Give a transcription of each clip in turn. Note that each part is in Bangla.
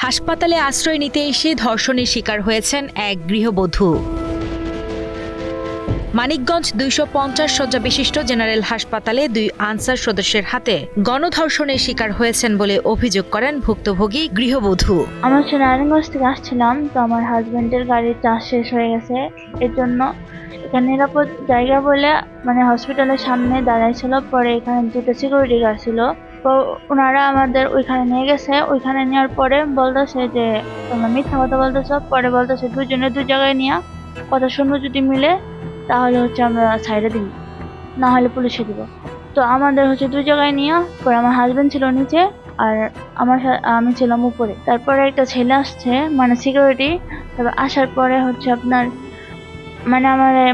হাসপাতালে আশ্রয় নিতে এসে ধর্ষণের শিকার হয়েছেন এক গৃহবধূ। মানিকগঞ্জ ২৫০ শয্যা বিশিষ্ট জেনারেল হাসপাতালে ২ আনসার সদস্যের হাতে গণধর্ষণের শিকার হয়েছেন বলে অভিযোগ করেন ভুক্তভোগী গৃহবধূ। আমার হচ্ছে নারায়ণগঞ্জ থেকে আসছিলাম, তো আমার হাজবেন্ডের গাড়ির চার্জ শেষ হয়ে গেছে। এর জন্য এখানে নিরাপদ জায়গা বলে হসপিটালের সামনে দাঁড়াইছিল। পরে এখানে 2টা সিকিউরিটি গার্ড ছিল, তো ওনারা আমাদের ওইখানে নিয়ে গেছে। ওইখানে নেওয়ার পরে বলতেছে যে তোমরা মিথ্যা কথা বলতেছ। পরে বলতেছে দুজনে দু জায়গায় নিয়ে কথা শুনবো, যদি মিলে তাহলে হচ্ছে আমরা সাইডে দিব, না হলে পুলিশে দিব। তো আমাদের হচ্ছে 2 জায়গায় নিয়ে, পরে আমার হাজবেন্ড ছিল নিচে আর আমি ছিলাম উপরে। তারপরে একটা ছেলে আসছে, সিকিউরিটি। তারপর আসার পরে হচ্ছে আপনার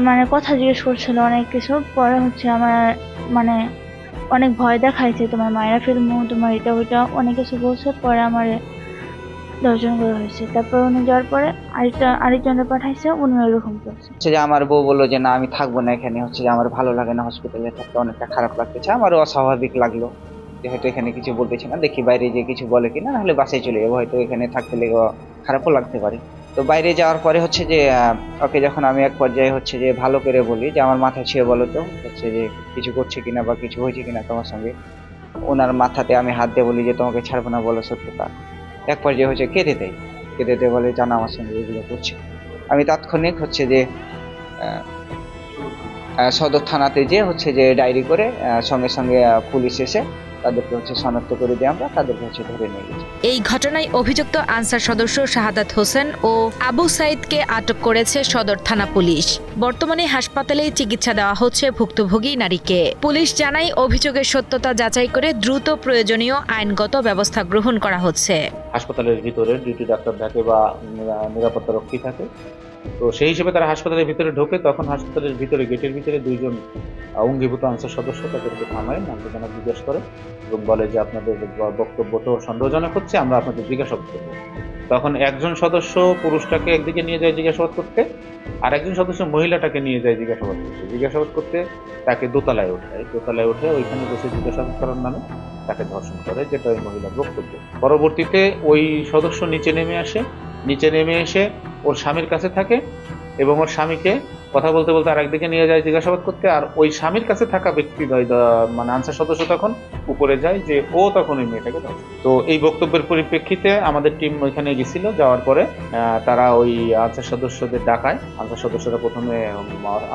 আমার কথা জিজ্ঞেস করছিল অনেক কিছু। পরে হচ্ছে আমার অনেক ভয় দেখাইছে, তোমার মায়েরা ফিল্মু, তোমার এটা ওইটা অনেক কিছু বলছে। পরে আমার দর্শন করা হয়েছে। তারপর উনি যাওয়ার পরে আরেকজনের পাঠাইছে, উনি ওইরকম করছে। যে আমার বউ বললো যে না আমি থাকবো না এখানে, যে আমার ভালো লাগে না, হসপিটালে থাকতে অনেকটা খারাপ লাগতেছে। আমারও অস্বাভাবিক লাগলো যে হয়তো এখানে কিছু বলতেছে না, দেখি বাইরে যে কিছু বলে কিনা, নাহলে বাসায় চলে যাবো, হয়তো এখানে থাকতে লেগে খারাপও লাগতে পারে। তো বাইরে যাওয়ার পরে যে ওকে যখন আমি এক পর্যায়ে যে ভালো করে বলি যে আমার মাথায় ছুঁয়ে বলো তো যে কিছু করছে কিনা বা কিছু হয়েছে কিনা তোমার সঙ্গে, ওনার মাথাতে আমি হাত দিয়ে বলি যে তোমাকে ছাড়বো না, বলো সত্যতা। এক পর্যায়ে কেঁদে দেয় বলে জানা আমার সঙ্গে এগুলো করছে। আমি তাৎক্ষণিক যে সদর থানাতে যে ডায়েরি করে সঙ্গে সঙ্গে পুলিশ এসে তাদেরকে শনাক্ত করে দিয়ে আমরা তাদেরকে ধরে নিয়ে গেছি। এই ঘটনায় অভিযুক্ত আনসার সদস্য শাহাদাত হোসেন ও আবু সাইদকে আটক করেছে সদর থানা পুলিশ। বর্তমানে হাসপাতালে চিকিৎসা দেওয়া হচ্ছে ভুক্তভোগী নারীকে। পুলিশ জানায় অভিযোগের সত্যতা যাচাই করে দ্রুত প্রয়োজনীয় আইনগত ব্যবস্থা গ্রহণ করা হচ্ছে। হাসপাতালের ভিতরে ডিউটি ডাক্তার থাকে বা নিরাপত্তা রক্ষী থাকে, তো সেই হিসেবে তারা হাসপাতালের ভিতরে ঢোকে। তখন হাসপাতালের ভিতরে গেটের ভিতরে 2 জন অঙ্গীভূত আনসার সদস্য তাদেরকে থামায়, নাম ঠিকানা জিজ্ঞেস করে এবং বলে যে আপনাদের বক্তব্য তো সন্দেহজনক হচ্ছে, আমরা আপনাদের জিজ্ঞাসাবাদ করবো। তখন একজন সদস্য পুরুষটাকে একদিকে নিয়ে যায় জিজ্ঞাসাবাদ করতে, আর একজন সদস্য মহিলাটাকে নিয়ে যায় জিজ্ঞাসাবাদ করতে তাকে দোতলায় উঠে ওইখানে বসে জিজ্ঞাসাবাদ করার নামে তাকে ধর্ষণ করে, যেটা ওই মহিলার বক্তব্য। পরবর্তীতে ওই সদস্য নিচে নেমে এসে ওর স্বামীর কাছে থাকে এবং ওর স্বামীকে কথা বলতে বলতে আর একদিকে নিয়ে যায় জিজ্ঞাসাবাদ করতে। আর ওই স্বামীর কাছে থাকা ব্যক্তি আনসার সদস্য তখন উপরে যায় যে ও তখন ওই মেয়েটাকে ধর্ষণ। তো এই বক্তব্যের পরিপ্রেক্ষিতে আমাদের টিম ওইখানে গেছিল। যাওয়ার পরে তারা ওই আনসার সদস্যদের ডাকায়। আনসার সদস্যরা প্রথমে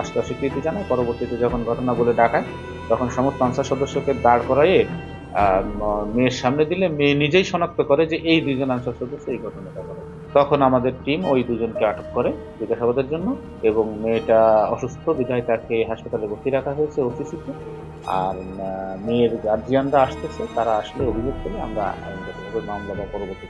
আসতে অস্বীকৃতি জানায়, পরবর্তীতে যখন ঘটনা বলে ডাকায় তখন সমস্ত আনসার সদস্যকে দাঁড় করাইয়ে মেয়ের সামনে দিলে মেয়ে নিজেই শনাক্ত করে যে এই 2 জন আনসার সদস্য এই ঘটনাটা করে। তখন আমাদের টিম ওই 2 জনকে আটক করে জিজ্ঞাসাবাদের জন্য, এবং মেয়েটা অসুস্থ বিধায় তাকে হাসপাতালে ভর্তি রাখা হয়েছে ওসিসিতে। আর মেয়ের গার্জিয়ানরা আসতেছে, তারা আসলে অভিযোগ করলে আমরা আইনগতভাবে মামলা বা পরবর্তী